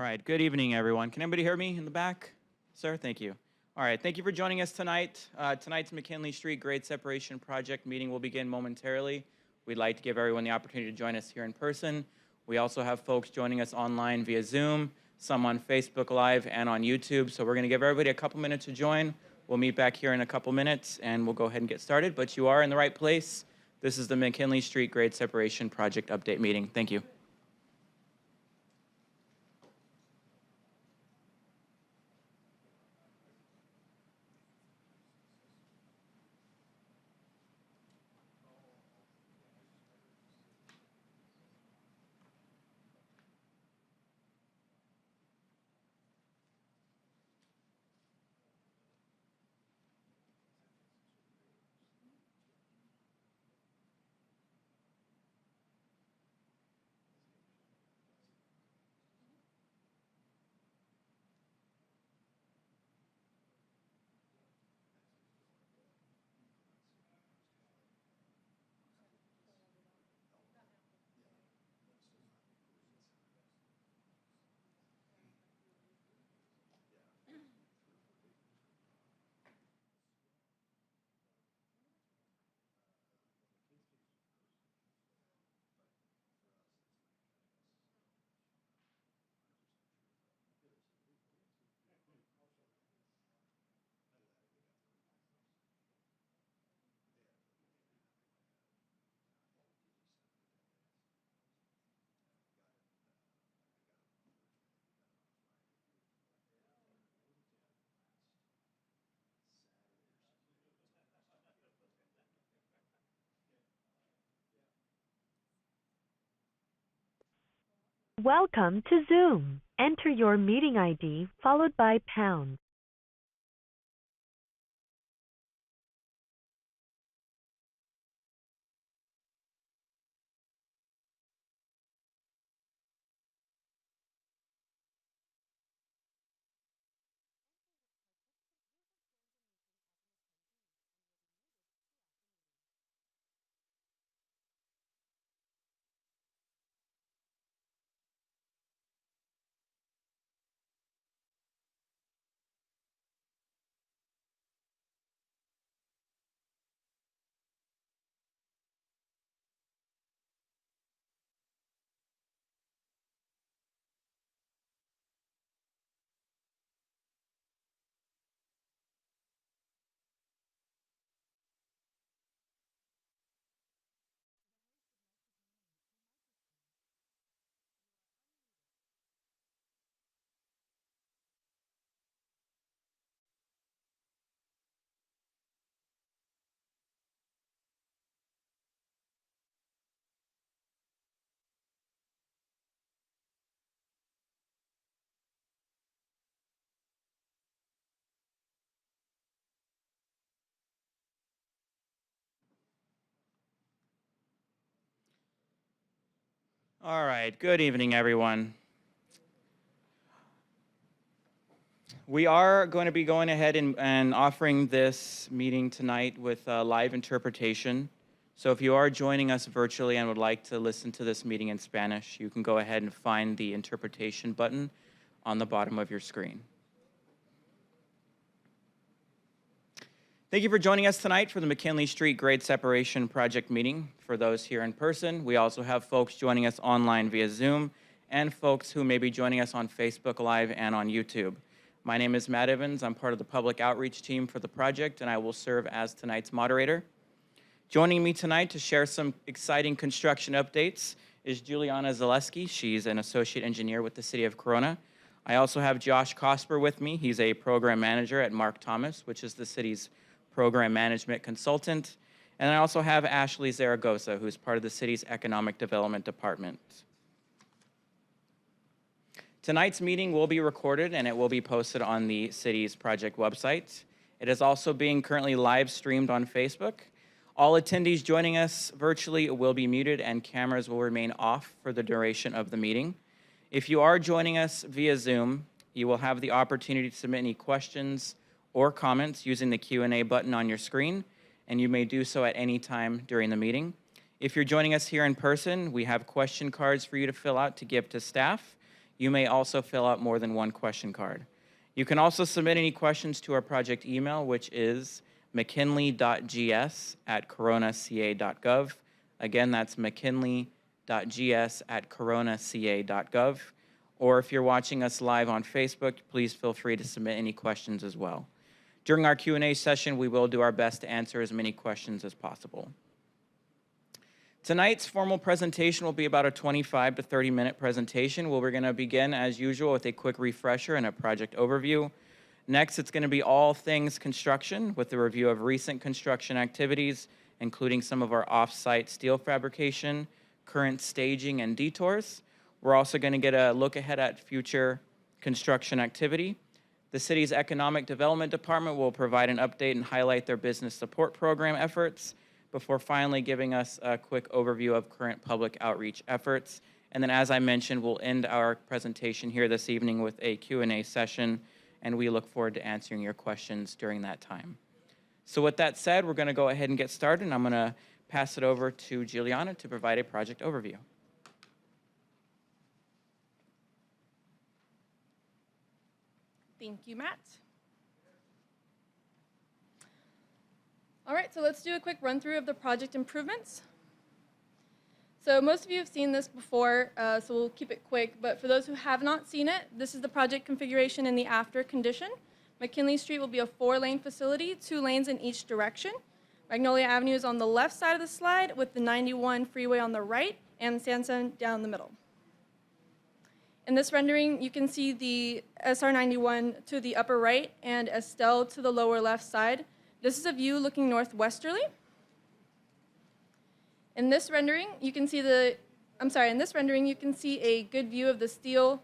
right, good evening, everyone. Can anybody hear me in the back? Sir, thank you. All right, thank you for joining us tonight. Tonight's McKinley Street Grade Separation Project meeting will begin momentarily. We'd like to give everyone the opportunity to join us here in person. We also have folks joining us online via Zoom, some on Facebook Live and on YouTube. So we're going to give everybody a couple minutes to join. We'll meet back here in a couple minutes, and we'll go ahead and get started. But you are in the right place. This is the McKinley Street Grade Separation Project update meeting. Thank you. Welcome to Zoom. Enter your meeting ID followed by pound. All right, good evening, everyone. We are going to be going ahead and offering this meeting tonight with live interpretation. So if you are joining us virtually and would like to listen to this meeting in Spanish, you can go ahead and find the interpretation button on the bottom of your screen. Thank you for joining us tonight for the McKinley Street Grade Separation Project meeting. For those here in person, we also have folks joining us online via Zoom and folks who may be joining us on Facebook Live and on YouTube. My name is Matt Evans. I'm part of the public outreach team for the project, and I will serve as tonight's moderator. Joining me tonight to share some exciting construction updates is Juliana Zaleski. She's an associate engineer with the City of Corona. I also have Josh Cosper with me. He's a program manager at Mark Thomas, which is the city's program management consultant. And I also have Ashley Zaragoza, who's part of the city's economic development department. Tonight's meeting will be recorded and it will be posted on the city's project website. It is also being currently live streamed on Facebook. All attendees joining us virtually will be muted and cameras will remain off for the duration of the meeting. If you are joining us via Zoom, you will have the opportunity to submit any questions or comments using the Q&A button on your screen, and you may do so at any time during the meeting. If you're joining us here in person, we have question cards for you to fill out to give to staff. You may also fill out more than one question card. You can also submit any questions to our project email, which is mckinley.gs@coronaca.gov. Again, that's mckinley.gs@coronaca.gov. Or if you're watching us live on Facebook, please feel free to submit any questions as well. During our Q&A session, we will do our best to answer as many questions as possible. Tonight's formal presentation will be about a 25 to 30-minute presentation where we're going to begin, as usual, with a quick refresher and a project overview. Next, it's going to be all things construction with a review of recent construction activities, including some of our off-site steel fabrication, current staging, and detours. We're also going to get a look ahead at future construction activity. The city's Economic Development Department will provide an update and highlight their business support program efforts before finally giving us a quick overview of current public outreach efforts. And then, as I mentioned, we'll end our presentation here this evening with a Q&A session, and we look forward to answering your questions during that time. So with that said, we're going to go ahead and get started, and I'm going to pass it over to Juliana to provide a project overview. Thank you, Matt. All right, so let's do a quick run through of the project improvements. So most of you have seen this before, so we'll keep it quick, but for those who have not seen it, this is the project configuration in the after condition. McKinley Street will be a 4-lane facility, 2 lanes in each direction. Magnolia Avenue is on the left side of the slide with the 91 freeway on the right and Sanson down the middle. In this rendering, you can see the SR91 to the upper right and Estelle to the lower left side. This is a view looking northwesterly. In this rendering, you can see a good view of the steel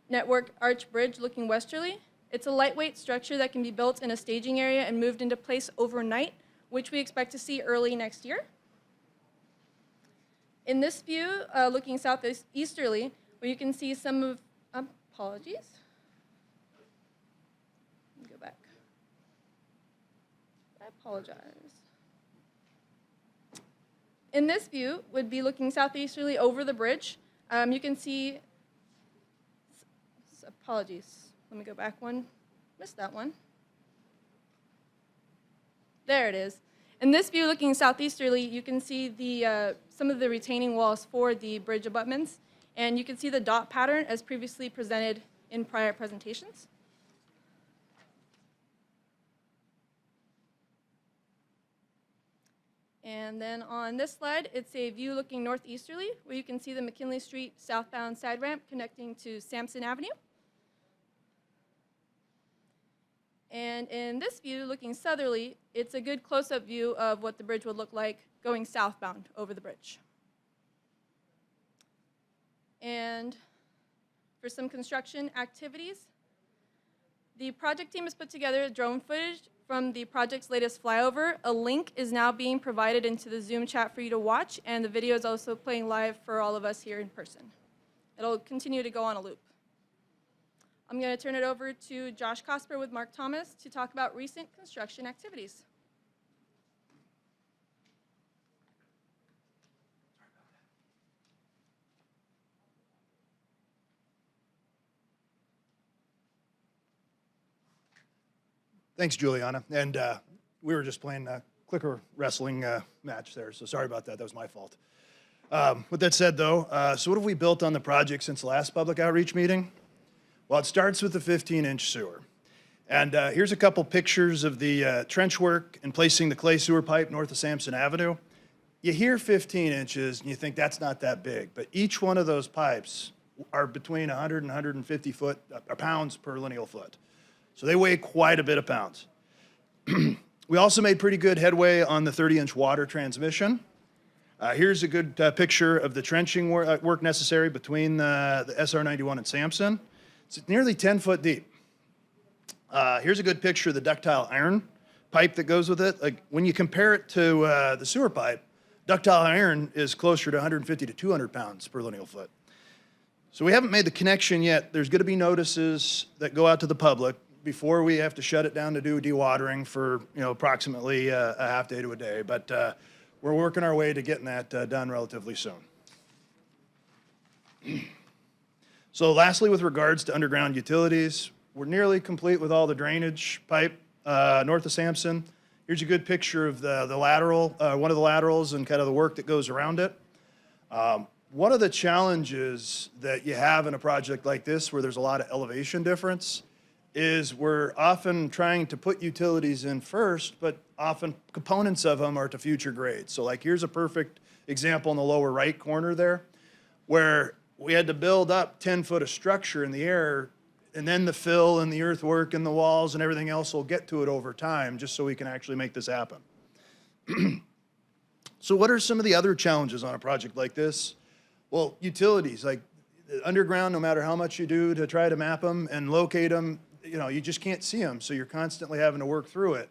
network arch bridge looking westerly. It's a lightweight structure that can be built in a staging area and moved into place overnight, which we expect to see early next year. In this view, looking southeasterly, where you can see some of, apologies. Let me go back. I apologize. In this view, would be looking southeasterly over the bridge. You can see, apologies, let me go back one. Missed that one. There it is. In this view, looking southeasterly, you can see the some of the retaining walls for the bridge abutments. And you can see the dot pattern as previously presented in prior presentations. And then on this slide, it's a view looking northeasterly, where you can see the McKinley Street southbound side ramp connecting to Sampson Avenue. And in this view, looking southerly, it's a good close-up view of what the bridge would look like going southbound over the bridge. And for some construction activities, the project team has put together drone footage from the project's latest flyover. A link is now being provided into the Zoom chat for you to watch, and the video is also playing live for all of us here in person. It'll continue to go on a loop. I'm going to turn it over to Josh Cosper with Mark Thomas to talk about recent construction activities. Thanks, Juliana. And we were just playing a clicker wrestling match there, so sorry about that. That was my fault. With that said, though, so what have we built on the project since the last public outreach meeting? Well, it starts with the 15-inch sewer. And here's a couple pictures of the trench work and placing the clay sewer pipe north of Sampson Avenue. You hear 15 inches and you think that's not that big, but each one of those pipes are between 100 and 150 pounds per lineal foot. So they weigh quite a bit of pounds. We also made pretty good headway on the 30-inch water transmission. Here's a good picture of the trenching work necessary between the SR91 and Sampson. It's nearly 10 foot deep. Here's a good picture of the ductile iron pipe that goes with it. Like, when you compare it to the sewer pipe, ductile iron is closer to 150 to 200 pounds per lineal foot. So we haven't made the connection yet. There's going to be notices that go out to the public before we have to shut it down to do dewatering for approximately a half day to a day. But we're working our way to getting that done relatively soon. So lastly, with regards to underground utilities, we're nearly complete with all the drainage pipe north of Sampson. Here's a good picture of the lateral, one of the laterals and kind of the work that goes around it. One of the challenges that you have in a project like this where there's a lot of elevation difference is we're often trying to put utilities in first, but often components of them are to future grades. So like here's a perfect example in the lower right corner there, where we had to build up 10 foot of structure in the air, and then the fill and the earthwork and the walls and everything else will get to it over time, just so we can actually make this happen. So what are some of the other challenges on a project like this? Well, utilities, like underground, no matter how much you do to try to map them and locate them, you know, you just can't see them, so you're constantly having to work through it.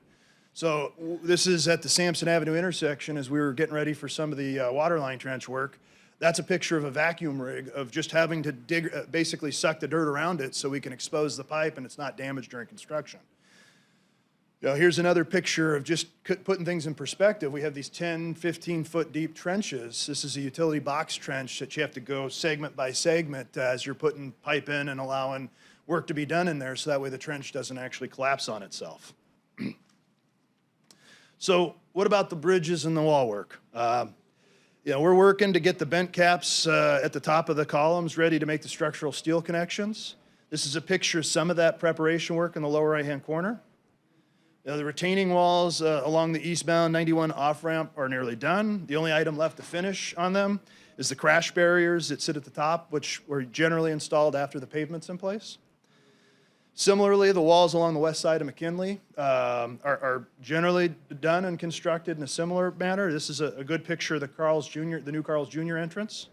So this is at the Sampson Avenue intersection as we were getting ready for some of the water line trench work. That's a picture of a vacuum rig of just having to dig, basically suck the dirt around it so we can expose the pipe and it's not damaged during construction. You know, here's another picture of just putting things in perspective. We have these 10, 15 foot deep trenches. This is a utility box trench that you have to go segment by segment as you're putting pipe in and allowing work to be done in there so that way the trench doesn't actually collapse on itself. So what about the bridges and the wall work? You know, we're working to get the bent caps at the top of the columns ready to make the structural steel connections. This is a picture of some of that preparation work in the lower right-hand corner. The retaining walls along the eastbound 91 off-ramp are nearly done. The only item left to finish on them is the crash barriers that sit at the top, which were generally installed after the pavement's in place. Similarly, the walls along the west side of McKinley are generally done and constructed in a similar manner. This is a good picture of the new Carl's Jr. entrance.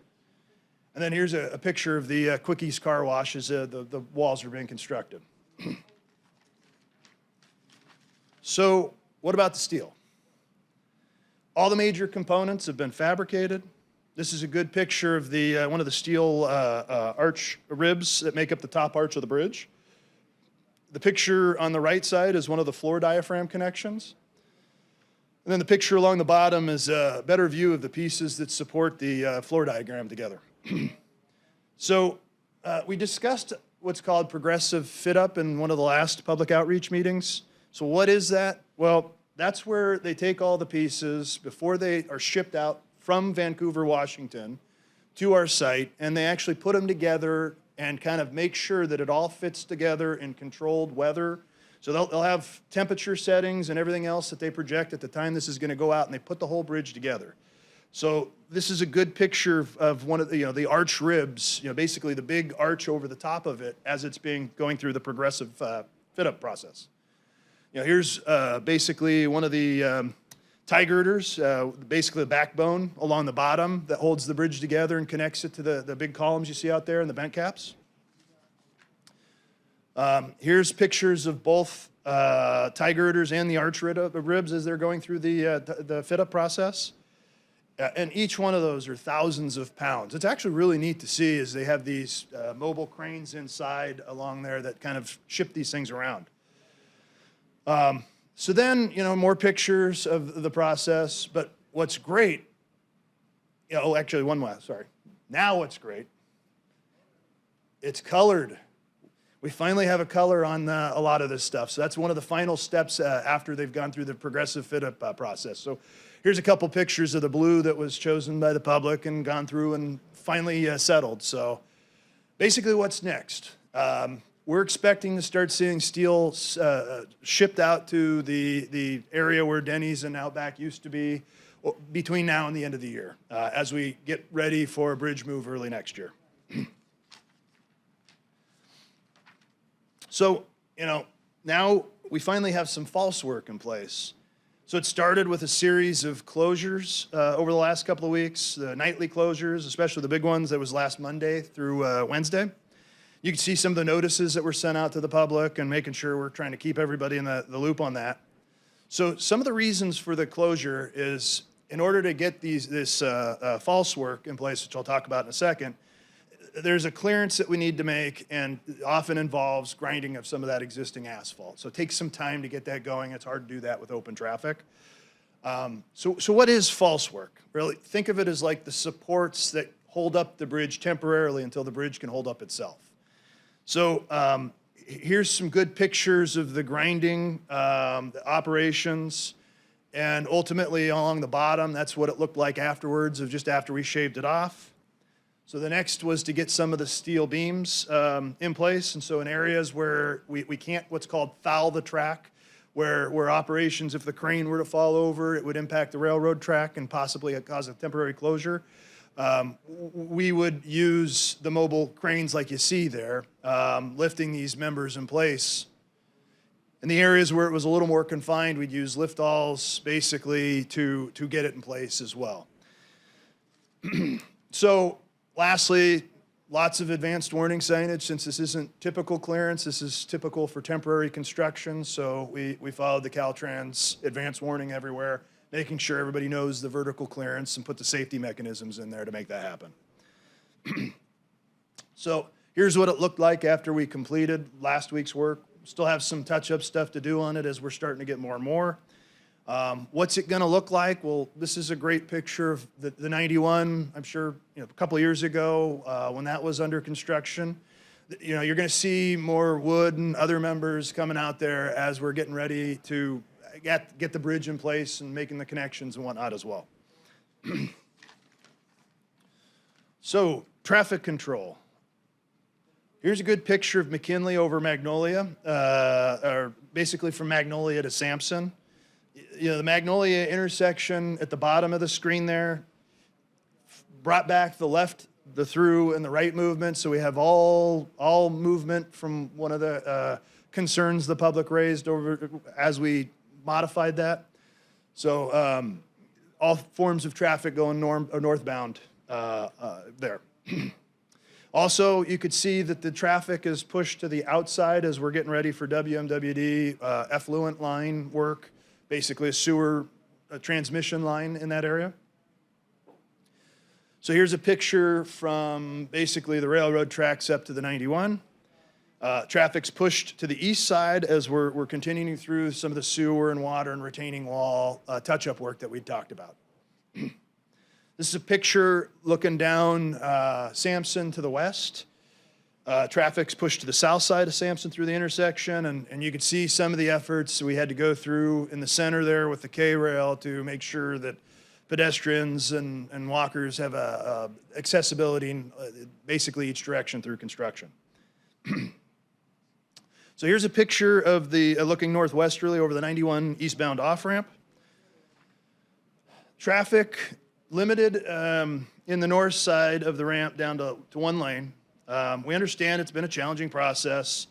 And then here's a picture of the Quickies car wash as the walls are being constructed. So what about the steel? All the major components have been fabricated. This is a good picture of the one of the steel arch ribs that make up the top arch of the bridge. The picture on the right side is one of the floor diaphragm connections. And then the picture along the bottom is a better view of the pieces that support the floor diagram together. So we discussed what's called progressive fit up in one of the last public outreach meetings. So what is that? Well, that's where they take all the pieces before they are shipped out from Vancouver, Washington to our site, and they actually put them together and kind of make sure that it all fits together in controlled weather. So they'll have temperature settings and everything else that they project at the time this is going to go out, and they put the whole bridge together. So this is a good picture of one of the, the arch ribs, basically the big arch over the top of it as it's going through the progressive fit-up process. Here's basically one of the tie girders, basically the backbone along the bottom that holds the bridge together and connects it to the big columns you see out there and the bent caps. Here's pictures of both tie girders and the arch ribs as they're going through the fit-up process. And each one of those are thousands of pounds. It's actually really neat to see as they have these mobile cranes inside along there that kind of ship these things around. So then, more pictures of the process, but what's great, actually one more, sorry. Now what's great, it's colored. We finally have a color on a lot of this stuff. So that's one of the final steps after they've gone through the progressive fit-up process. So here's a couple pictures of the blue that was chosen by the public and gone through and finally settled. So basically what's next? We're expecting to start seeing steel shipped out to the area where Denny's and Outback used to be between now and the end of the year as we get ready for a bridge move early next year. So, now we finally have some false work in place. So it started with a series of closures over the last couple of weeks, the nightly closures, especially the big ones that was last Monday through Wednesday. You can see some of the notices that were sent out to the public and making sure we're trying to keep everybody in the loop on that. So some of the reasons for the closure is in order to get this false work in place, which I'll talk about in a second, there's a clearance that we need to make and often involves grinding of some of that existing asphalt. So it takes some time to get that going. It's hard to do that with open traffic. So what is false work? Really, think of it as like the supports that hold up the bridge temporarily until the bridge can hold up itself. So here's some good pictures of the grinding, the operations, and ultimately along the bottom, that's what it looked like afterwards, of just after we shaved it off. So the next was to get some of the steel beams in place. And so in areas where we can't, what's called foul the track, where operations, if the crane were to fall over, it would impact the railroad track and possibly cause a temporary closure. We would use the mobile cranes like you see there, lifting these members in place. In the areas where it was a little more confined, we'd use lift-alls basically to get it in place as well. So lastly, lots of advanced warning signage. Since this isn't typical clearance, this is typical for temporary construction. So we followed the Caltrans advanced warning everywhere, making sure everybody knows the vertical clearance and put the safety mechanisms in there to make that happen. So here's what it looked like after we completed last week's work. Still have some touch-up stuff to do on it as we're starting to get more and more. What's it going to look like? Well, this is a great picture of the 91. I'm sure a couple of years ago when that was under construction. You're going to see more wood and other members coming out there as we're getting ready to get the bridge in place and making the connections and whatnot as well. So, traffic control. Here's a good picture of McKinley over Magnolia, or basically from Magnolia to Sampson. The Magnolia intersection at the bottom of the screen there brought back the left, the through, and the right movement. So we have all movement from one of the concerns the public raised over as we modified that. So all forms of traffic going northbound there. Also, you could see that the traffic is pushed to the outside as we're getting ready for WMWD effluent line work, basically a transmission line in that area. So here's a picture from basically the railroad tracks up to the 91. Traffic's pushed to the east side as we're continuing through some of the sewer and water and retaining wall touch-up work that we talked about. This is a picture looking down Sampson to the west. Traffic's pushed to the south side of Sampson through the intersection, and you can see some of the efforts we had to go through in the center there with the K-rail to make sure that pedestrians and walkers have accessibility in basically each direction through construction. So here's a picture of the looking northwesterly over the 91 eastbound off-ramp. Traffic limited in the north side of the ramp down to one lane. We understand it's been a challenging process.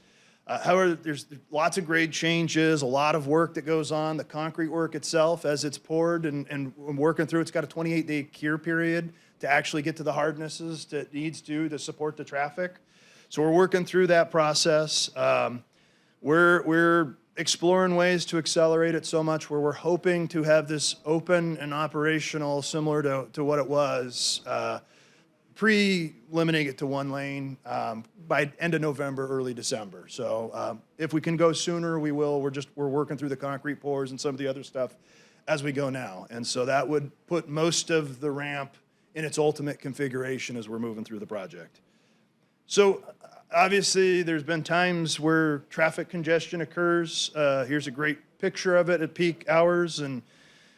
However, there's lots of grade changes, a lot of work that goes on. The concrete work itself, as it's poured and working through, it's got a 28-day cure period to actually get to the hardnesses that it needs to support the traffic. So we're working through that process. We're exploring ways to accelerate it so much where we're hoping to have this open and operational similar to what it was pre-limiting it to one lane by end of November, early December. So if we can go sooner, we will. We're working through the concrete pours and some of the other stuff as we go now. And so that would put most of the ramp in its ultimate configuration as we're moving through the project. So obviously, there's been times where traffic congestion occurs. Here's a great picture of it at peak hours, and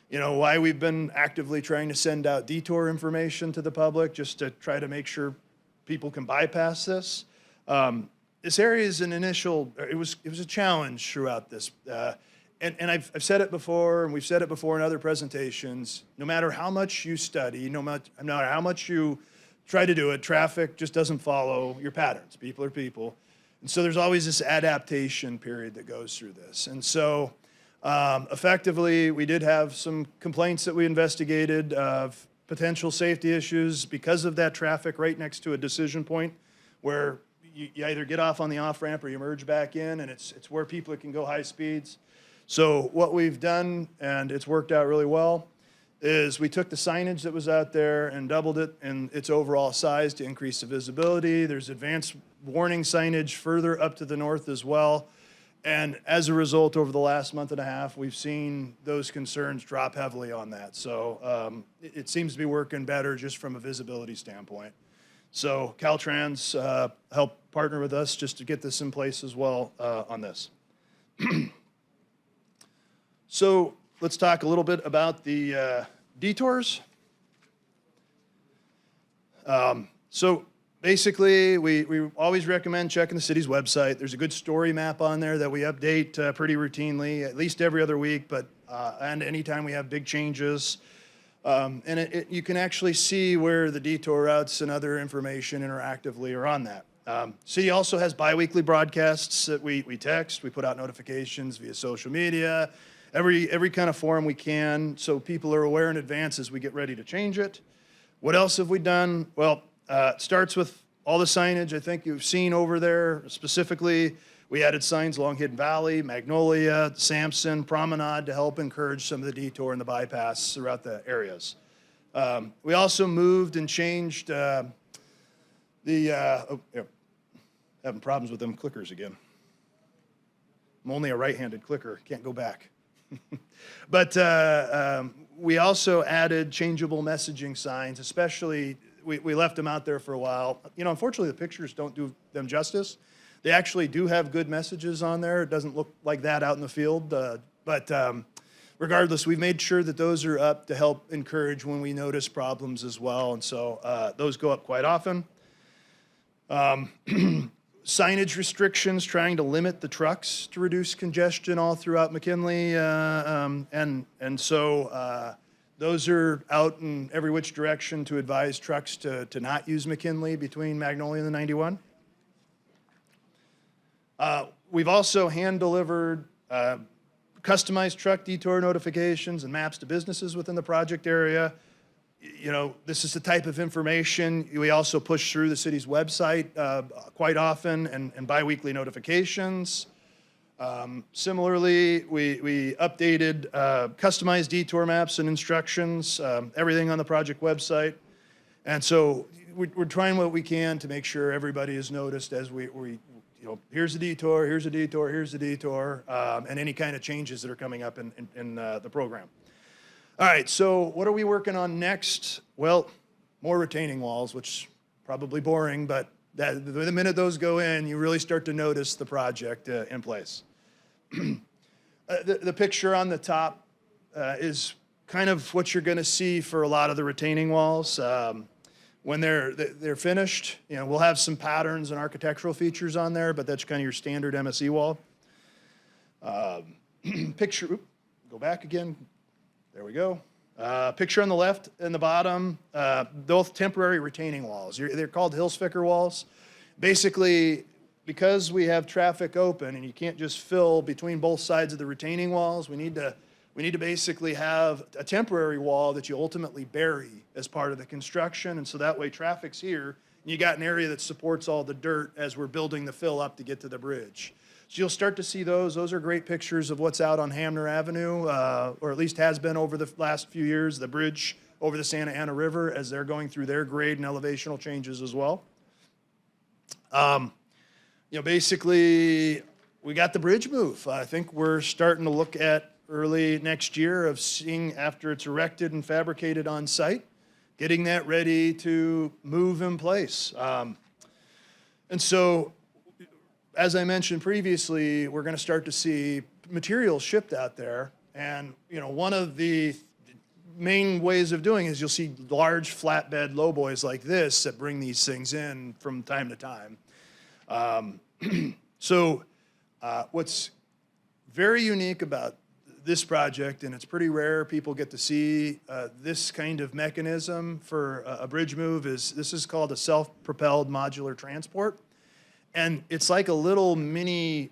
why we've been actively trying to send out detour information to the public just to try to make sure people can bypass this. This area is an initial. It was a challenge throughout this, and I've said it before, and we've said it before in other presentations. No matter how much you study, no matter how much you try to do it, traffic just doesn't follow your patterns. People are people. And so there's always this adaptation period that goes through this. And so effectively, we did have some complaints that we investigated of potential safety issues because of that traffic right next to a decision point where you either get off on the off-ramp or you merge back in, and it's where people can go high speeds. So what we've done, and it's worked out really well, is we took the signage that was out there and doubled it in its overall size to increase the visibility. There's advanced warning signage further up to the north as well. And as a result, over the last month and a half, we've seen those concerns drop heavily on that. So it seems to be working better just from a visibility standpoint. So Caltrans helped partner with us just to get this in place as well on this. So let's talk a little bit about the detours. So basically, we always recommend checking the city's website. There's a good story map on there that we update pretty routinely, at least every other week, but and anytime we have big changes. And you can actually see where the detour routes and other information interactively are on that. City also has biweekly broadcasts that we text. We put out notifications via social media, every kind of forum we can, so people are aware in advance as we get ready to change it. What else have we done? Well, it starts with all the signage I think you've seen over there. Specifically, we added signs along Hidden Valley, Magnolia, Sampson, Promenade to help encourage some of the detour and the bypass throughout the areas. We also moved and changed having problems with them clickers again. I'm only a right-handed clicker, can't go back. But we also added changeable messaging signs, especially we left them out there for a while. You know, unfortunately, the pictures don't do them justice. They actually do have good messages on there. It doesn't look like that out in the field. But regardless, we've made sure that those are up to help encourage when we notice problems as well. And so those go up quite often. Signage restrictions, trying to limit the trucks to reduce congestion all throughout McKinley. And so those are out in every which direction to advise trucks to not use McKinley between Magnolia and the 91. We've also hand-delivered customized truck detour notifications and maps to businesses within the project area. You know, this is the type of information we also push through the city's website quite often and biweekly notifications. Similarly, we updated customized detour maps and instructions, everything on the project website. And so we're trying what we can to make sure everybody is noticed as we you know, here's a detour, here's a detour, here's a detour, and any kind of changes that are coming up in the program. All right, so what are we working on next? Well, more retaining walls, which probably boring, but the minute those go in, you really start to notice the project in place. The picture on the top is kind of what you're going to see for a lot of the retaining walls. When they're finished, you know, we'll have some patterns and architectural features on there, but that's kind of your standard MSE wall. Picture, go back again. There we go. Picture on the left and the bottom, both temporary retaining walls. They're called Hilsvicker walls. Basically, because we have traffic open and you can't just fill between both sides of the retaining walls, we need to basically have a temporary wall that you ultimately bury as part of the construction, and so that way traffic's here, and you got an area that supports all the dirt as we're building the fill up to get to the bridge. So you'll start to see those. Those are great pictures of what's out on Hamner Avenue, or at least has been over the last few years, the bridge over the Santa Ana River as they're going through their grade and elevational changes as well. You know, basically, we got the bridge move. I think we're starting to look at early next year of seeing after it's erected and fabricated on site, getting that ready to move in place. And so, as I mentioned previously, we're going to start to see materials shipped out there. And, you know, one of the main ways of doing is you'll see large flatbed lowboys like this that bring these things in from time to time. What's very unique about this project, and it's pretty rare people get to see this kind of mechanism for a bridge move, is this is called a self-propelled modular transport. And it's like a little mini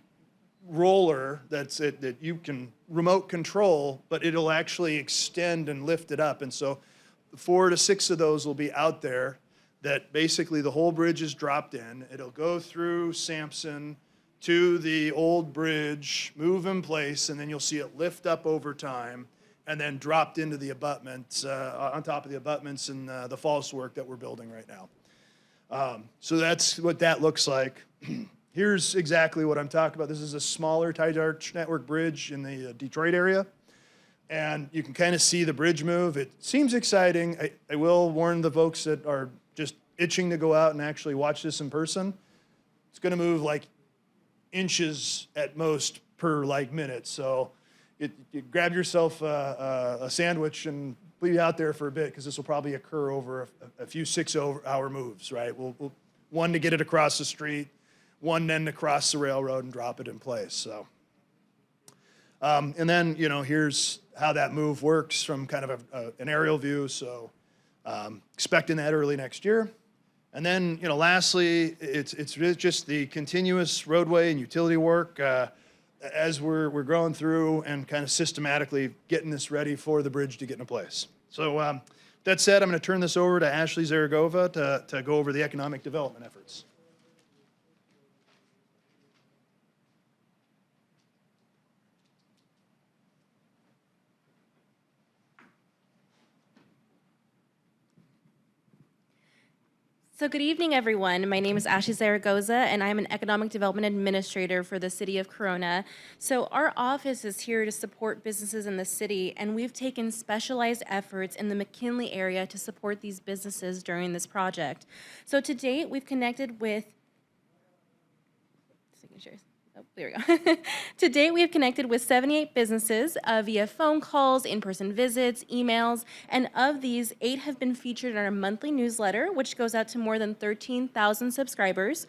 roller that you can remote control, but it'll actually extend and lift it up. And so 4 to 6 of those will be out there that basically the whole bridge is dropped in. It'll go through Sampson to the old bridge, move in place, and then you'll see it lift up over time and then dropped into the abutments, on top of the abutments and the false work that we're building right now. So that's what that looks like. Here's exactly what I'm talking about. This is a smaller tight arch network bridge in the Detroit area. And you can kind of see the bridge move. It seems exciting. I will warn the folks that are just itching to go out and actually watch this in person. It's going to move like inches at most per like minute. So you grab yourself a sandwich and be out there for a bit, because this will probably occur over a few 6-hour moves, right? We'll one to get it across the street, one then to cross the railroad and drop it in place. So, and then, you know, here's how that move works from kind of an aerial view. So expecting that early next year. And then, you know, lastly, it's just the continuous roadway and utility work as we're going through and kind of systematically getting this ready for the bridge to get into place. So that said, I'm going to turn this over to Ashley Zaragova to go over the economic development efforts. So good evening, everyone. My name is Ashley Zaragoza, and I'm an Economic Development Administrator for the City of Corona. So our office is here to support businesses in the city, and we've taken specialized efforts in the McKinley area to support these businesses during this project. So to date, we've connected with signatures. Oh, there we go. To date, we have connected with 78 businesses via phone calls, in-person visits, emails, and of these, 8 have been featured in our monthly newsletter, which goes out to more than 13,000 subscribers.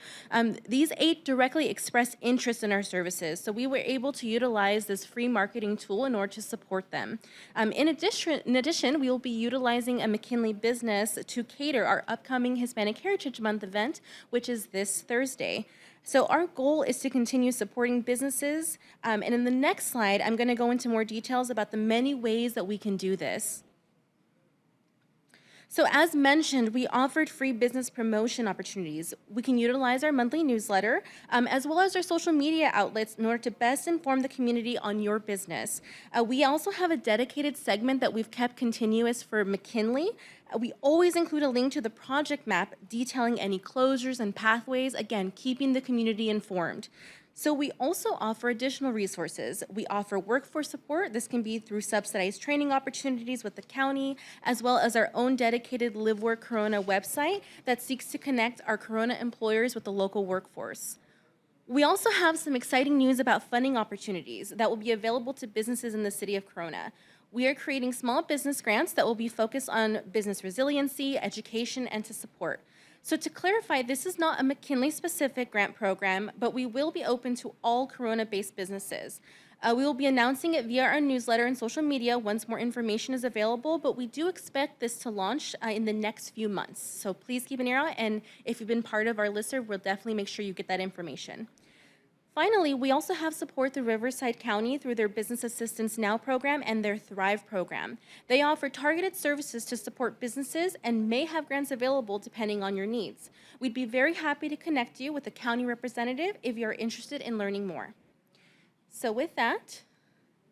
These 8 directly expressed interest in our services, so we were able to utilize this free marketing tool in order to support them. In addition, we will be utilizing a McKinley business to cater our upcoming Hispanic Heritage Month event, which is this Thursday. So our goal is to continue supporting businesses, and in the next slide, I'm going to go into more details about the many ways that we can do this. So as mentioned, we offered free business promotion opportunities. We can utilize our monthly newsletter, as well as our social media outlets in order to best inform the community on your business. We also have a dedicated segment that we've kept continuous for McKinley. We always include a link to the project map detailing any closures and pathways, again, keeping the community informed. So we also offer additional resources. We offer workforce support. This can be through subsidized training opportunities with the county, as well as our own dedicated Live Work Corona website that seeks to connect our Corona employers with the local workforce. We also have some exciting news about funding opportunities that will be available to businesses in the city of Corona. We are creating small business grants that will be focused on business resiliency, education, and to support. So to clarify, this is not a McKinley-specific grant program, but we will be open to all Corona-based businesses. We will be announcing it via our newsletter and social media once more information is available, but we do expect this to launch in the next few months. So please keep an ear out, and if you've been part of our listserv, we'll definitely make sure you get that information. Finally, we also have support through Riverside County through their Business Assistance Now program and their Thrive program. They offer targeted services to support businesses and may have grants available depending on your needs. We'd be very happy to connect you with a county representative if you're interested in learning more. So with that,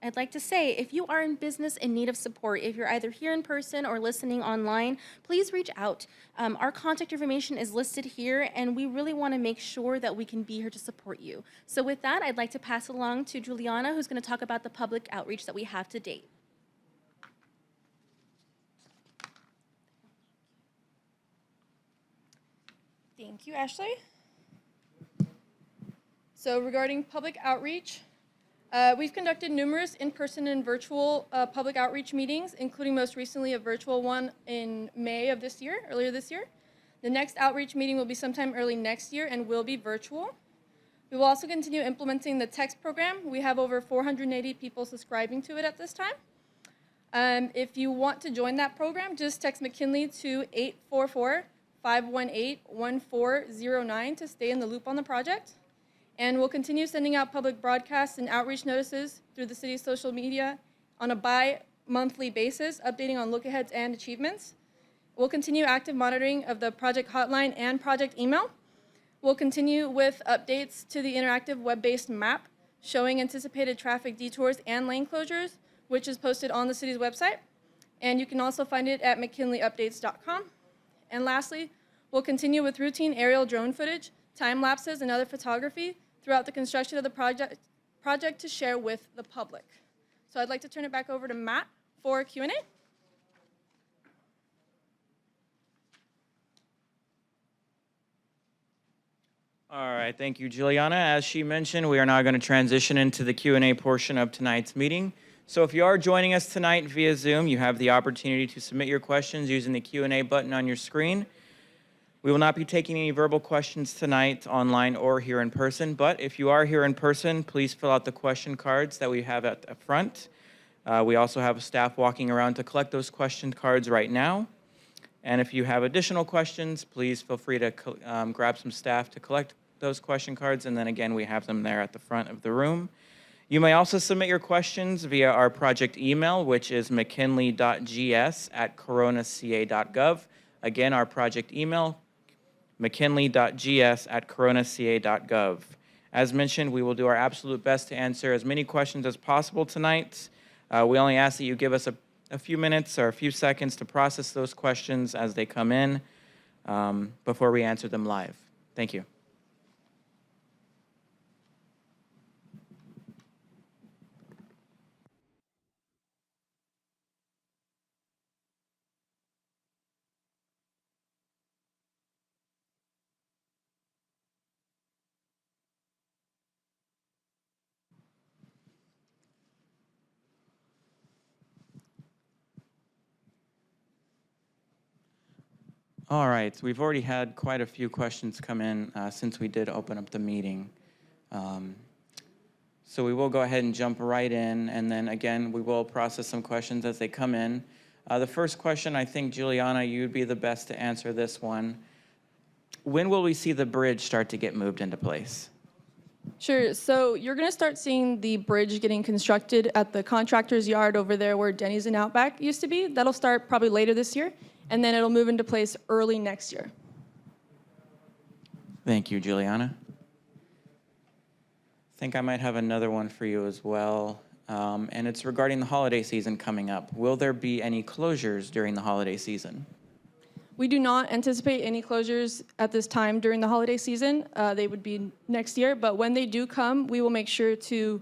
I'd like to say, if you are in business in need of support, if you're either here in person or listening online, please reach out. Our contact information is listed here, and we really want to make sure that we can be here to support you. So with that, I'd like to pass it along to Juliana, who's going to talk about the public outreach that we have to date. Thank you, Ashley. So regarding public outreach, we've conducted numerous in-person and virtual public outreach meetings, including most recently a virtual one in May of this year, earlier this year. The next outreach meeting will be sometime early next year and will be virtual. We will also continue implementing the text program. We have over 480 people subscribing to it at this time. If you want to join that program, just text McKinley to 844-518-1409 to stay in the loop on the project. And we'll continue sending out public broadcasts and outreach notices through the city's social media on a bi-monthly basis, updating on look-aheads and achievements. We'll continue active monitoring of the project hotline and project email. We'll continue with updates to the interactive web-based map showing anticipated traffic detours and lane closures, which is posted on the city's website. And you can also find it at mckinleyupdates.com. And lastly, we'll continue with routine aerial drone footage time lapses, and other photography throughout the construction of the project to share with the public. So I'd like to turn it back over to Matt for Q&A. All right, thank you, Juliana. As she mentioned, we are now going to transition into the Q&A portion of tonight's meeting. So if you are joining us tonight via Zoom, you have the opportunity to submit your questions using the Q&A button on your screen. We will not be taking any verbal questions tonight, online or here in person, but if you are here in person, please fill out the question cards that we have at the front. We also have staff walking around to collect those question cards right now. And if you have additional questions, please feel free to grab some staff to collect those question cards, and then again, we have them there at the front of the room. You may also submit your questions via our project email, which is mckinley.gs@coronaca.gov. Again, our project email, mckinley.gs@coronaca.gov. As mentioned, we will do our absolute best to answer as many questions as possible tonight. We only ask that you give us a few minutes or a few seconds to process those questions as they come in before we answer them live. Thank you. All right, so we've already had quite a few questions come in since we did open up the meeting. So we will go ahead and jump right in, and then again, we will process some questions as they come in. The first question, I think, Juliana, you'd be the best to answer this one. When will we see the bridge start to get moved into place? Sure. So you're going to start seeing the bridge getting constructed at the contractor's yard over there where Denny's and Outback used to be. That'll start probably later this year, and then it'll move into place early next year. Thank you, Juliana. I think I might have another one for you as well, and it's regarding the holiday season coming up. Will there be any closures during the holiday season? We do not anticipate any closures at this time during the holiday season. They would be next year, but when they do come, we will make sure to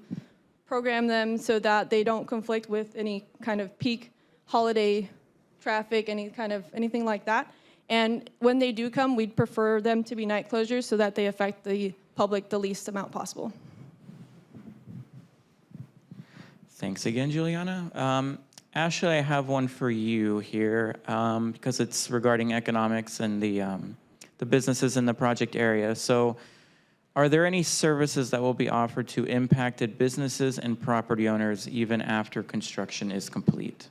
program them so that they don't conflict with any kind of peak holiday traffic, anything like that. And when they do come, we'd prefer them to be night closures so that they affect the public the least amount possible. Thanks again, Juliana. Ashley, I have one for you here because it's regarding economics and the businesses in the project area. So are there any services that will be offered to impacted businesses and property owners even after construction is complete?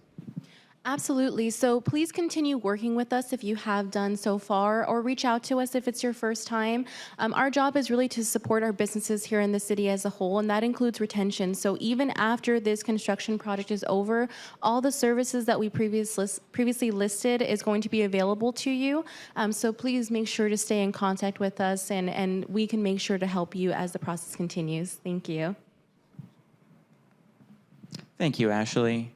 Absolutely. So please continue working with us if you have done so far, or reach out to us if it's your first time. Our job is really to support our businesses here in the city as a whole, and that includes retention. So even after this construction project is over, all the services that we previously listed is going to be available to you. So please make sure to stay in contact with us, and we can make sure to help you as the process continues. Thank you. Thank you, Ashley.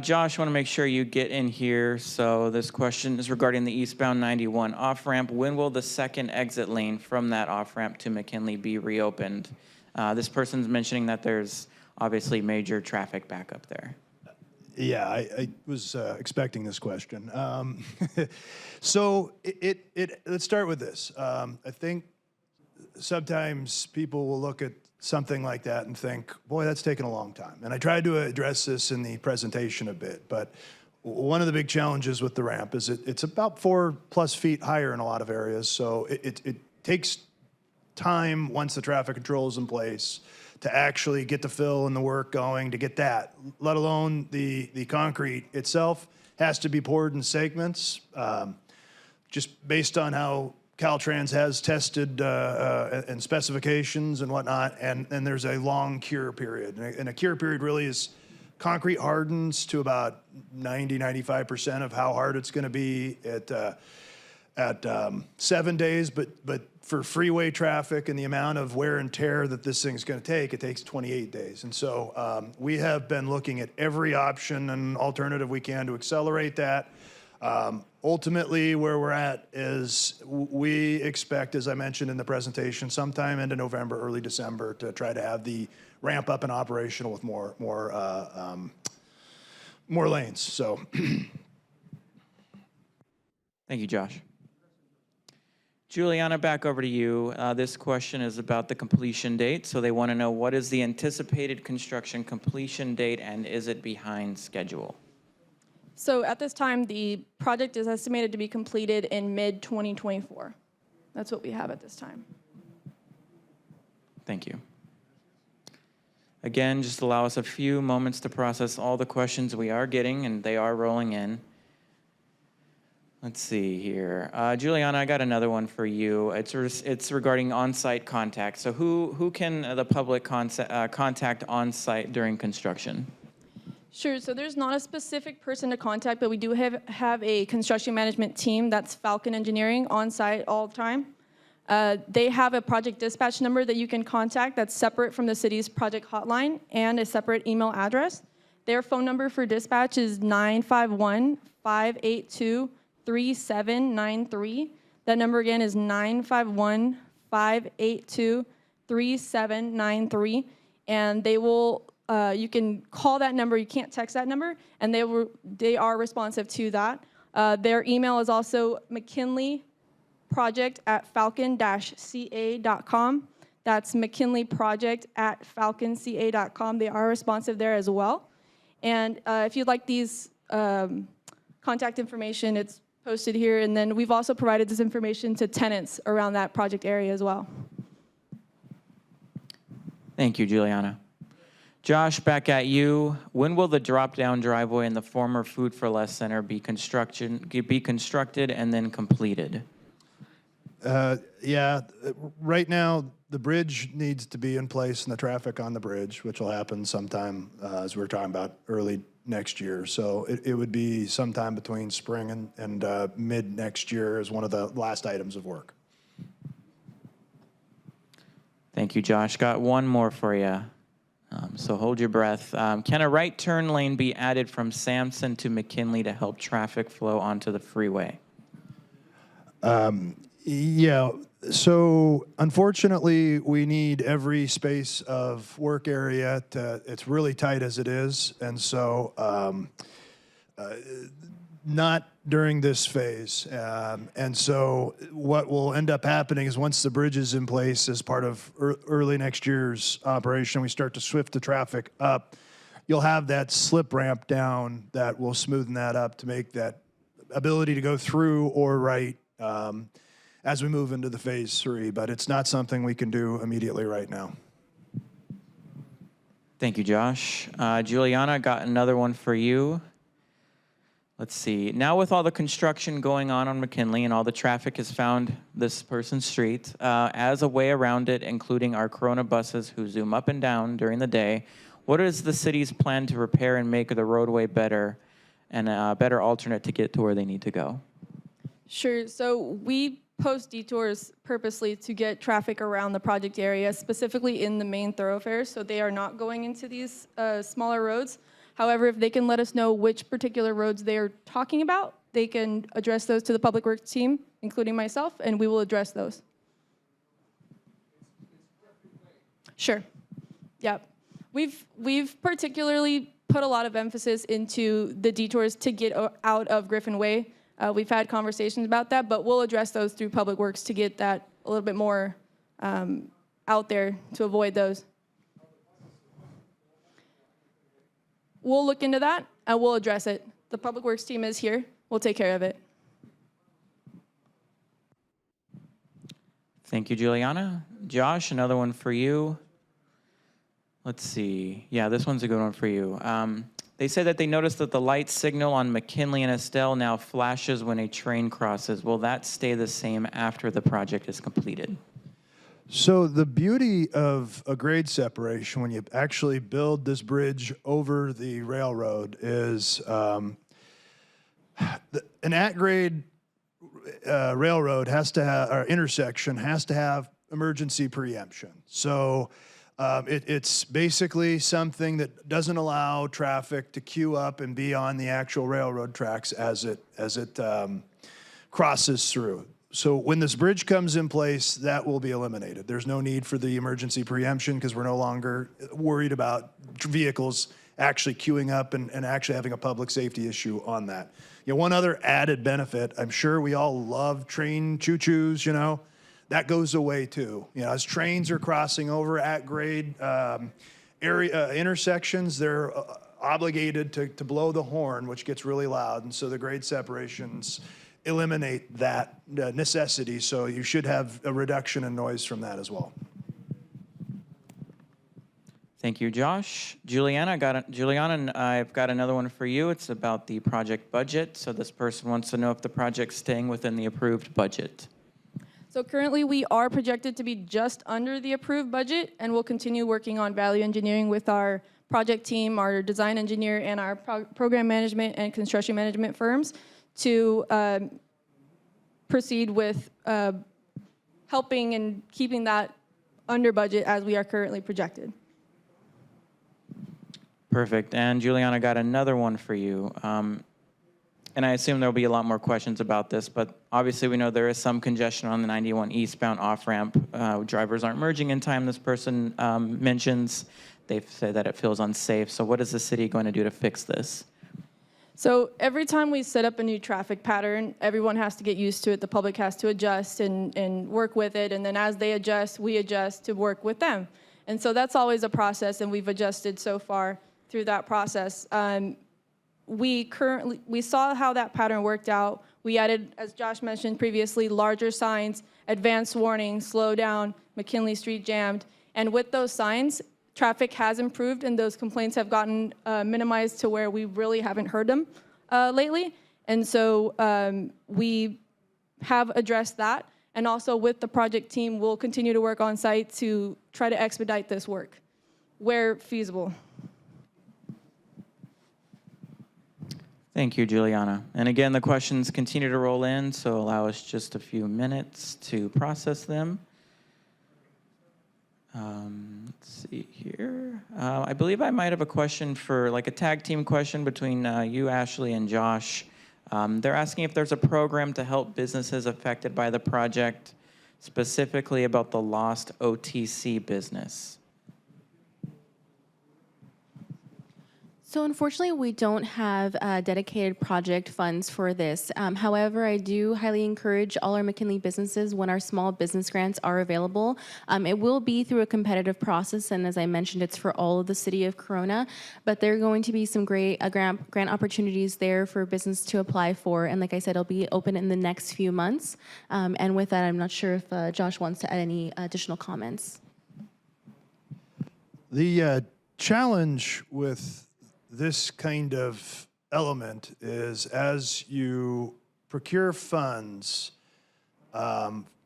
Josh, I want to make sure you get in here. So this question is regarding the eastbound 91 off-ramp. When will the second exit lane from that off-ramp to McKinley be reopened? This person's mentioning that there's obviously major traffic backup there. Yeah, I was expecting this question. So let's start with this. I think sometimes people will look at something like that and think, boy, that's taken a long time. And I tried to address this in the presentation a bit, but one of the big challenges with the ramp is it's about 4+ feet higher in a lot of areas. So it takes time once the traffic control is in place to actually get the fill and the work going to get that, let alone the concrete itself has to be poured in segments, just based on how Caltrans has tested and specifications and whatnot, and there's a long cure period. And a cure period really is concrete hardens to about 90-95% of how hard it's going to be at 7 days, but for freeway traffic and the amount of wear and tear that this thing's going to take, it takes 28 days. And so we have been looking at every option and alternative we can to accelerate that. Ultimately, where we're at is we expect, as I mentioned in the presentation, sometime into November, early December, to try to have the ramp up and operational with more lanes. So, Thank you, Josh. Juliana, back over to you. This question is about the completion date. So they want to know, what is the anticipated construction completion date, and is it behind schedule? So at this time, the project is estimated to be completed in mid-2024. That's what we have at this time. Thank you. Again, just allow us a few moments to process all the questions we are getting, and they are rolling in. Let's see here. Juliana, I got another one for you. It's regarding on-site contact. So who can the public contact on-site during construction? Sure, so there's not a specific person to contact, but we do have a construction management team, that's Falcon Engineering, on site all the time. They have a project dispatch number that you can contact that's separate from the city's project hotline, and a separate email address. Their phone number for dispatch is 951-582-3793. That number again is 951-582-3793, and they will you can call that number, you can't text that number, and they are responsive to that. Their email is also mckinleyproject@falcon-ca.com. That's mckinleyproject@falconca.com. They are responsive there as well. And if you'd like these contact information, it's posted here. And then we've also provided this information to tenants around that project area as well. Thank you, Juliana. Josh, back at you. When will the drop-down driveway in the former Food for Less Center be constructed and then completed? Yeah, right now, the bridge needs to be in place and the traffic on the bridge, which will happen sometime, as we were talking about, early next year. So it would be sometime between spring and mid next year as one of the last items of work. Thank you, Josh. Got one more for you. So hold your breath. Can a right turn lane be added from Sampson to McKinley to help traffic flow onto the freeway? Yeah, so unfortunately, we need every space of work area it's really tight as it is. And so not during this phase. And so what will end up happening is once the bridge is in place as part of early next year's operation, we start to swift the traffic up. You'll have that slip ramp down that will smoothen that up to make that ability to go through or right as we move into the phase 3. But it's not something we can do immediately right now. Thank you, Josh. Juliana, got another one for you. Let's see. Now with all the construction going on McKinley and all the traffic has found this person's street, as a way around it, including our Corona buses who zoom up and down during the day, what is the city's plan to repair and make the roadway better and a better alternate to get to where they need to go? Sure, so we post detours purposely to get traffic around the project area, specifically in the main thoroughfares, so they are not going into these smaller roads. However, if they can let us know which particular roads they are talking about, they can address those to the Public Works team, including myself, and we will address those. Sure. Yep. We've particularly put a lot of emphasis into the detours to get out of Griffin Way. We've had conversations about that, but we'll address those through Public Works to get that a little bit more out there to avoid those. We'll look into that, and we'll address it. The Public Works team is here. We'll take care of it. Thank you, Juliana. Josh, another one for you. Let's see. Yeah, this one's a good one for you. They say that they noticed that the light signal on McKinley and Estelle now flashes when a train crosses. Will that stay the same after the project is completed? So the beauty of a grade separation when you actually build this bridge over the railroad is an at-grade railroad has to have, or intersection has to have emergency preemption. So It's basically something that doesn't allow traffic to queue up and be on the actual railroad tracks as it crosses through. So when this bridge comes in place, that will be eliminated. There's no need for the emergency preemption because we're no longer worried about vehicles actually queuing up and actually having a public safety issue on that. You know, one other added benefit, I'm sure we all love train choo-choos, you know, that goes away too. You know, as trains are crossing over at grade intersections, they're obligated to blow the horn, which gets really loud, and so the grade separations eliminate that necessity, so you should have a reduction in noise from that as well. Thank you, Josh. Juliana, I've got another one for you. It's about the project budget. So this person wants to know if the project's staying within the approved budget. So currently, we are projected to be just under the approved budget, and we'll continue working on value engineering with our project team, our design engineer, and our program management and construction management firms to proceed with helping and keeping that under budget as we are currently projected. Perfect. And Juliana, got another one for you. And I assume there'll be a lot more questions about this, but obviously we know there is some congestion on the 91 eastbound off-ramp. Drivers aren't merging in time, this person mentions. They say that it feels unsafe. So what is the city going to do to fix this? So every time we set up a new traffic pattern, everyone has to get used to it. The public has to adjust and work with it. And then as they adjust, we adjust to work with them. And so that's always a process, and we've adjusted so far through that process. We saw how that pattern worked out. We added, as Josh mentioned previously, larger signs, advanced warning, slow down, McKinley Street jammed. And with those signs, traffic has improved, and those complaints have gotten minimized to where we really haven't heard them lately. And so we have addressed that. And also with the project team, we'll continue to work on site to try to expedite this work where feasible. Thank you, Juliana. And again, the questions continue to roll in, so allow us just a few minutes to process them. Let's see here. I believe I might have a question for, like a tag team question between you, Ashley, and Josh. They're asking if there's a program to help businesses affected by the project, specifically about the lost OTC business. So unfortunately, we don't have dedicated project funds for this. However, I do highly encourage all our McKinley businesses, when our small business grants are available, it will be through a competitive process, and as I mentioned, it's for all of the city of Corona, but there are going to be some great grant opportunities there for business to apply for, and like I said, it'll be open in the next few months. And with that, I'm not sure if Josh wants to add any additional comments. The challenge with this kind of element is, as you procure funds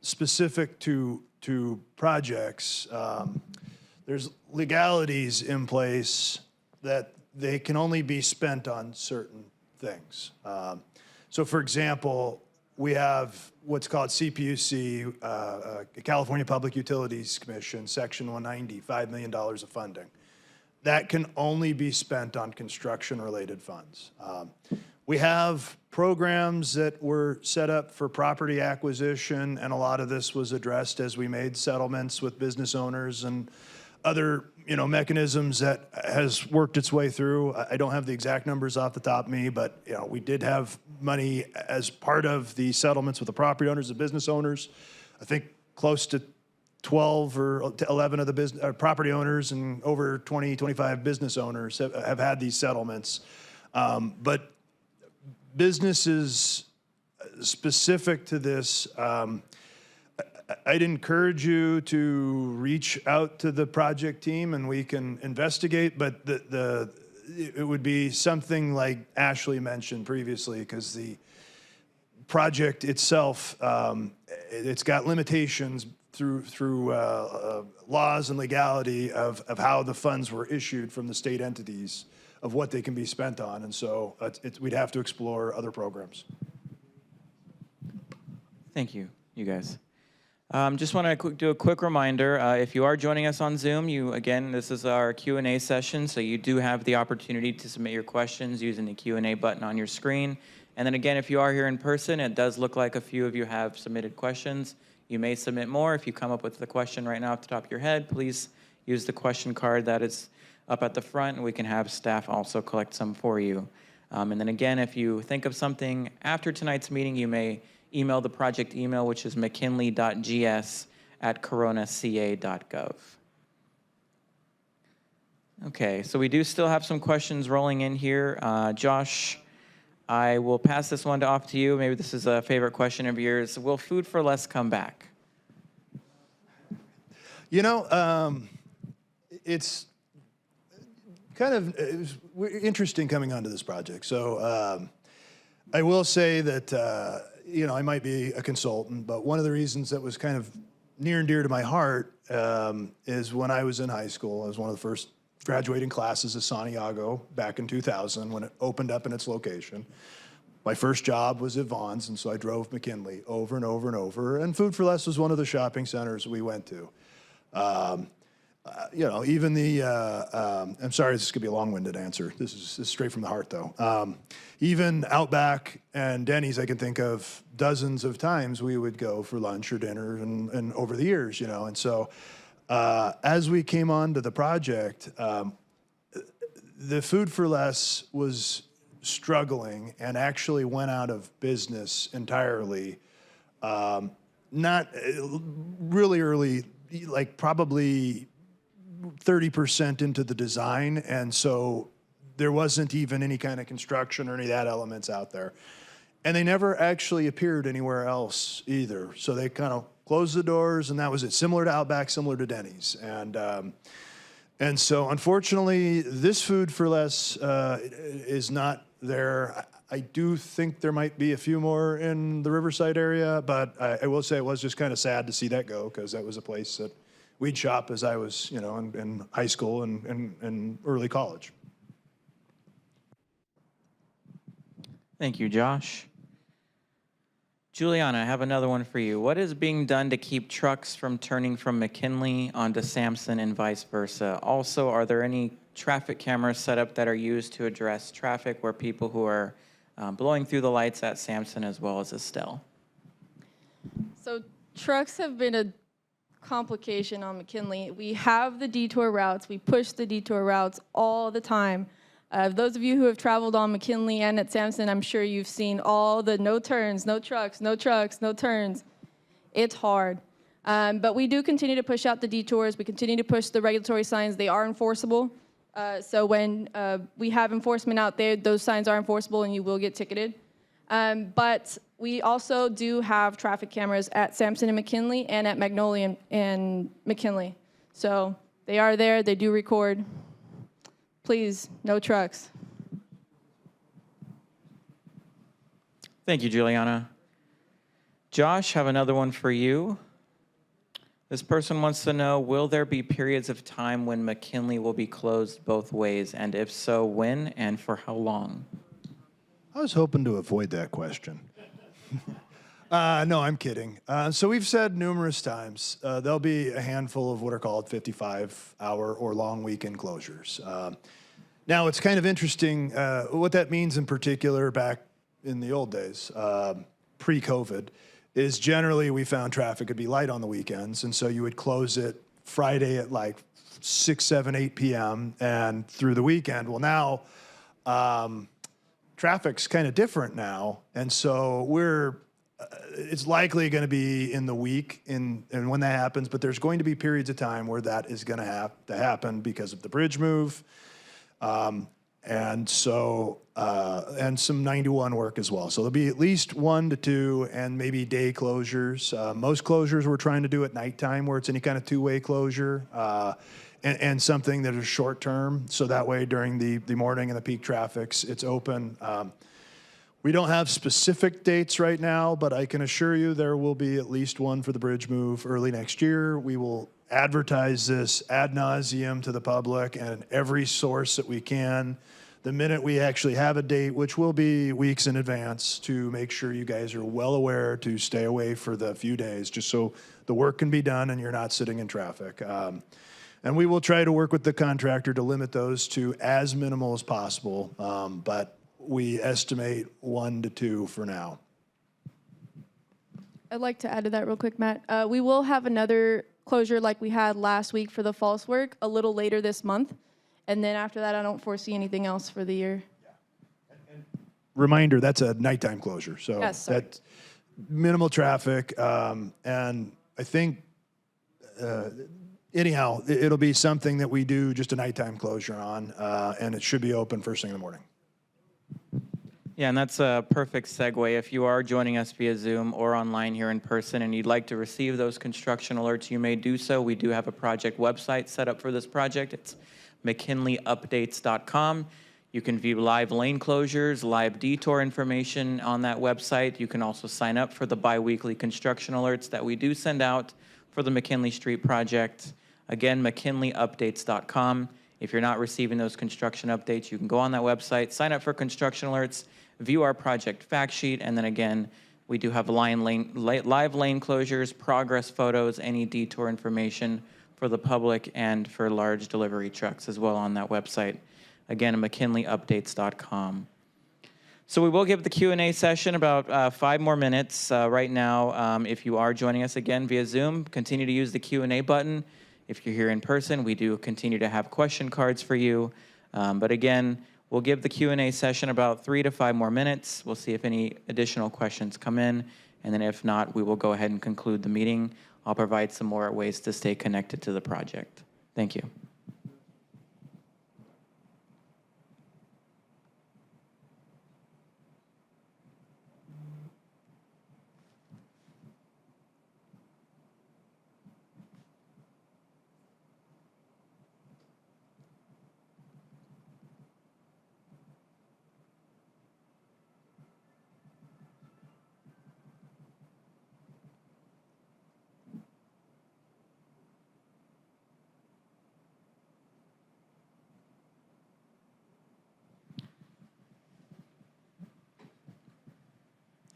specific to projects, there's legalities in place that they can only be spent on certain things. So for example, we have what's called CPUC, California Public Utilities Commission, Section 190, $5 million of funding. That can only be spent on construction-related funds. We have programs that were set up for property acquisition, and a lot of this was addressed as we made settlements with business owners and other, mechanisms that has worked its way through. I don't have the exact numbers off the top of me, but we did have money as part of the settlements with the property owners and business owners. I think close to 12 or 11 of the property owners and over 20, 25 business owners have had these settlements. But businesses specific to this, I'd encourage you to reach out to the project team and we can investigate, but it would be something like Ashley mentioned previously, because the project itself, it's got limitations through laws and legality of how the funds were issued from the state entities of what they can be spent on. And so we'd have to explore other programs. Thank you, you guys. Just want to do a quick reminder. If you are joining us on Zoom, again, this is our Q&A session, so you do have the opportunity to submit your questions using the Q&A button on your screen. And then again, if you are here in person, it does look like a few of you have submitted questions. You may submit more. If you come up with the question right now off the top of your head, please use the question card that is up at the front, and we can have staff also collect some for you. And then again, if you think of something after tonight's meeting, you may email the project email, which is mckinley.gs@coronaca.gov. Okay, so we do still have some questions rolling in here. Josh, I will pass this one off to you. Maybe this is a favorite question of yours. Will Food for Less come back? You know, it's kind of interesting coming onto this project. So I will say that, you know, I might be a consultant, but one of the reasons that was kind of near and dear to my heart is when I was in high school. I was one of the first graduating classes of Santiago back in 2000 when it opened up in its location. My first job was at Vaughn's, and so I drove McKinley over and over and over, and Food for Less was one of the shopping centers we went to. You know, even the, I'm sorry, this could be a long-winded answer. This is straight from the heart, though. Even Outback and Denny's, I can think of dozens of times we would go for lunch or dinner and over the years, you know. And so as we came on to the project, the Food for Less was struggling and actually went out of business entirely. Not really early, like probably 30% into the design, and so there wasn't even any kind of construction or any of that elements out there. And they never actually appeared anywhere else either. So they kind of closed the doors, and that was it. Similar to Outback, similar to Denny's. And so unfortunately, this Food for Less is not there. I do think there might be a few more in the Riverside area, but I will say it was just kind of sad to see that go, because that was a place that we'd shop as I was, you know, in high school and early college. Thank you, Josh. Juliana, I have another one for you. What is being done to keep trucks from turning from McKinley onto Sampson and vice versa? Also, are there any traffic cameras set up that are used to address traffic where people who are blowing through the lights at Sampson as well as Estelle? So trucks have been a complication on McKinley. We have the detour routes. We push the detour routes all the time. Those of you who have traveled on McKinley and at Sampson, I'm sure you've seen all the no turns, no trucks, no trucks, no turns. It's hard. But we do continue to push out the detours. We continue to push the regulatory signs. They are enforceable. So when we have enforcement out there, those signs are enforceable and you will get ticketed. But we also do have traffic cameras at Sampson and McKinley and at Magnolia and McKinley. So they are there. They do record. Please, no trucks. Thank you, Juliana. Josh, have another one for you. This person wants to know, will there be periods of time when McKinley will be closed both ways? And if so, when and for how long? I was hoping to avoid that question. No, I'm kidding. So we've said numerous times, there'll be a handful of what are called 55-hour or long weekend closures. Now, it's kind of interesting what that means in particular back in the old days, pre-COVID, is generally we found traffic would be light on the weekends, and so you would close it Friday at like 6, 7, 8 p.m. and through the weekend. Well, now traffic's kind of different now, and so it's likely going to be in the week and when that happens, but there's going to be periods of time where that is going to have to happen because of the bridge move, and so and some 91 work as well. So there'll be at least 1 to 2 and maybe day closures. Most closures we're trying to do at nighttime where it's any kind of two-way closure, and something that is short term. So that way during the morning and the peak traffics, it's open. We don't have specific dates right now, but I can assure you there will be at least one for the bridge move early next year. We will advertise this ad nauseum to the public and every source that we can the minute we actually have a date, which will be weeks in advance, to make sure you guys are well aware to stay away for the few days, just so the work can be done and you're not sitting in traffic. And we will try to work with the contractor to limit those to as minimal as possible, but we estimate 1 to 2 for now. I'd like to add to that real quick, Matt. We will have another closure like we had last week for the false work a little later this month. And then after that, I don't foresee anything else for the year. Reminder, that's a nighttime closure, so Yes, sorry. that's minimal traffic. And I think, anyhow, it'll be something that we do just a nighttime closure on, and it should be open first thing in the morning. Yeah, and that's a perfect segue. If you are joining us via Zoom or online here in person and you'd like to receive those construction alerts, you may do so. We do have a project website set up for this project. It's McKinleyUpdates.com. You can view live lane closures, live detour information on that website. You can also sign up for the bi-weekly construction alerts that we do send out for the McKinley Street project. Again, McKinleyUpdates.com. If you're not receiving those construction updates, you can go on that website, sign up for construction alerts, view our project fact sheet, and then again, we do have live lane closures, progress photos, any detour information for the public and for large delivery trucks as well on that website. Again, McKinleyUpdates.com. So we will give the Q&A session about 5 more minutes right now. If you are joining us again via Zoom, continue to use the Q&A button. If you're here in person, we do continue to have question cards for you. But again, we'll give the Q&A session about 3 to 5 more minutes. We'll see if any additional questions come in. And then if not, we will go ahead and conclude the meeting. I'll provide some more ways to stay connected to the project. Thank you.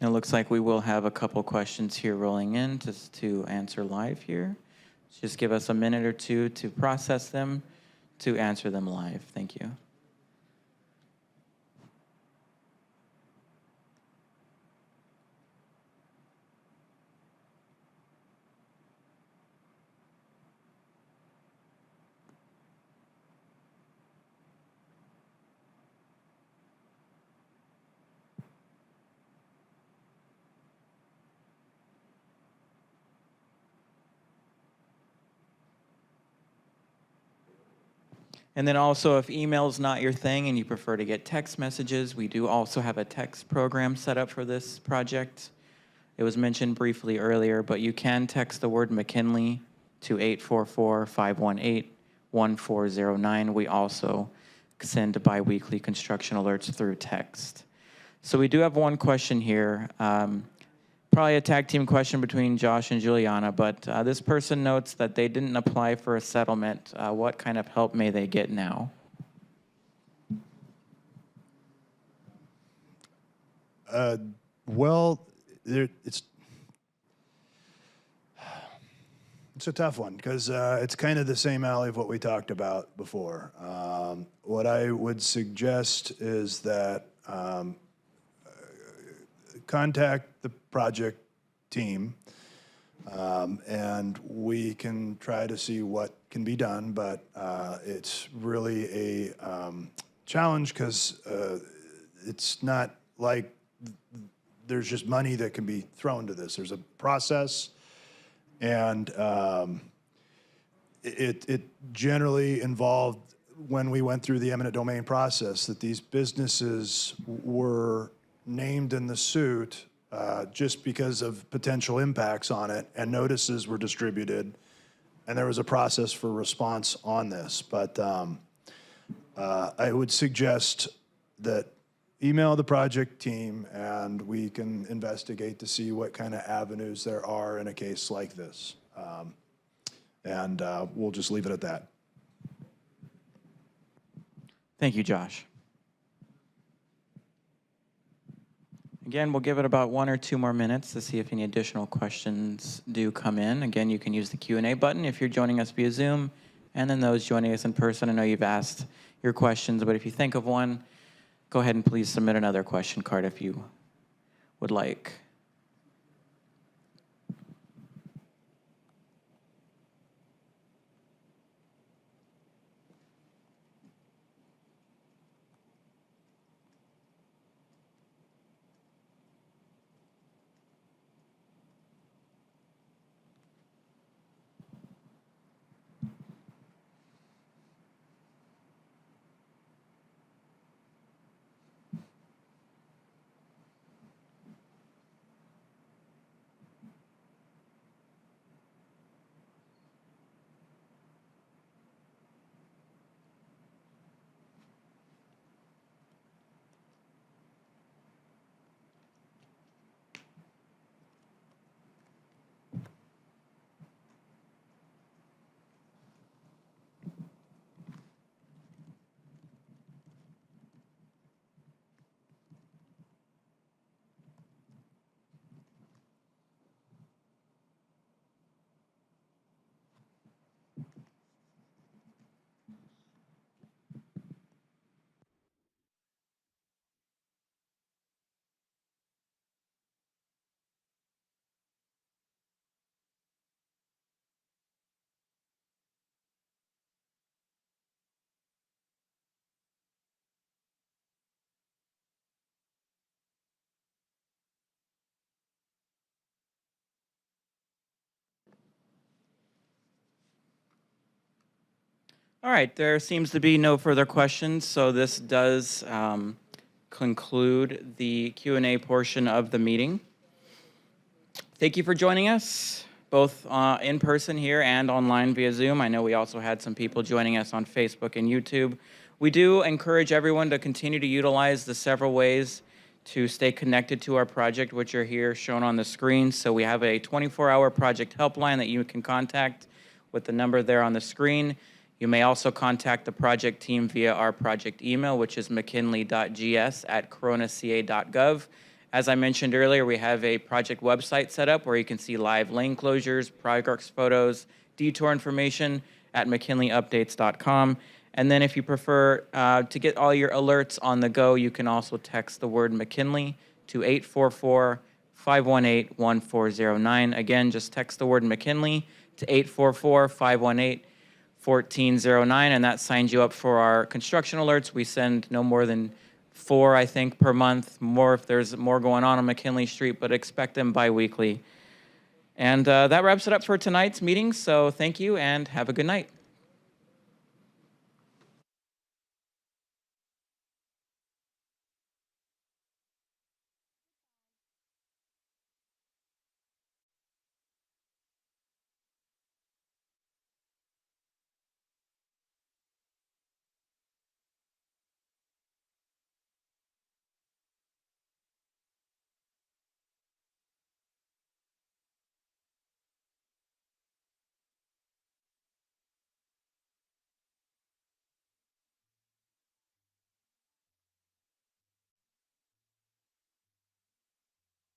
It looks like we will have a couple questions here rolling in just to answer live here. Just give us a minute or two to process them, to answer them live. Thank you. And then also, if email is not your thing and you prefer to get text messages, we do also have a text program set up for this project. It was mentioned briefly earlier, but you can text the word McKinley to 844-518-1409. We also send bi-weekly construction alerts through text. So we do have one question here. Probably a tag team question between Josh and Juliana, but this person notes that they didn't apply for a settlement. What kind of help may they get now? Well, it's a tough one because it's kind of the same alley of what we talked about before. What I would suggest is that contact the project team and we can try to see what can be done, but it's really a challenge because it's not like there's just money that can be thrown to this. There's a process, and it generally involved, when we went through the eminent domain process, that these businesses were named in the suit just because of potential impacts on it, and notices were distributed, and there was a process for response on this. But I would suggest that email the project team and we can investigate to see what kind of avenues there are in a case like this. And we'll just leave it at that. Thank you, Josh. Again, we'll give it about 1 or 2 more minutes to see if any additional questions do come in. Again, you can use the Q&A button if you're joining us via Zoom, and then those joining us in person, I know you've asked your questions, but if you think of one, go ahead and please submit another question card if you would like. All right, there seems to be no further questions, so this does conclude the Q&A portion of the meeting. Thank you for joining us, both in person here and online via Zoom. I know we also had some people joining us on Facebook and YouTube. We do encourage everyone to continue to utilize the several ways to stay connected to our project, which are here shown on the screen. So we have a 24-hour project helpline that you can contact with the number there on the screen. You may also contact the project team via our project email, which is mckinley.gs@coronaca.gov. As I mentioned earlier, we have a project website set up where you can see live lane closures, progress photos, detour information at mckinleyupdates.com. And then if you prefer to get all your alerts on the go, you can also text the word McKinley to 844-518-1409. Again, just text the word McKinley to 844-518-1409, and that signs you up for our construction alerts. We send no more than 4, I think, per month, more if there's more going on McKinley Street, but expect them bi-weekly. And that wraps it up for tonight's meeting, so thank you and have a good night.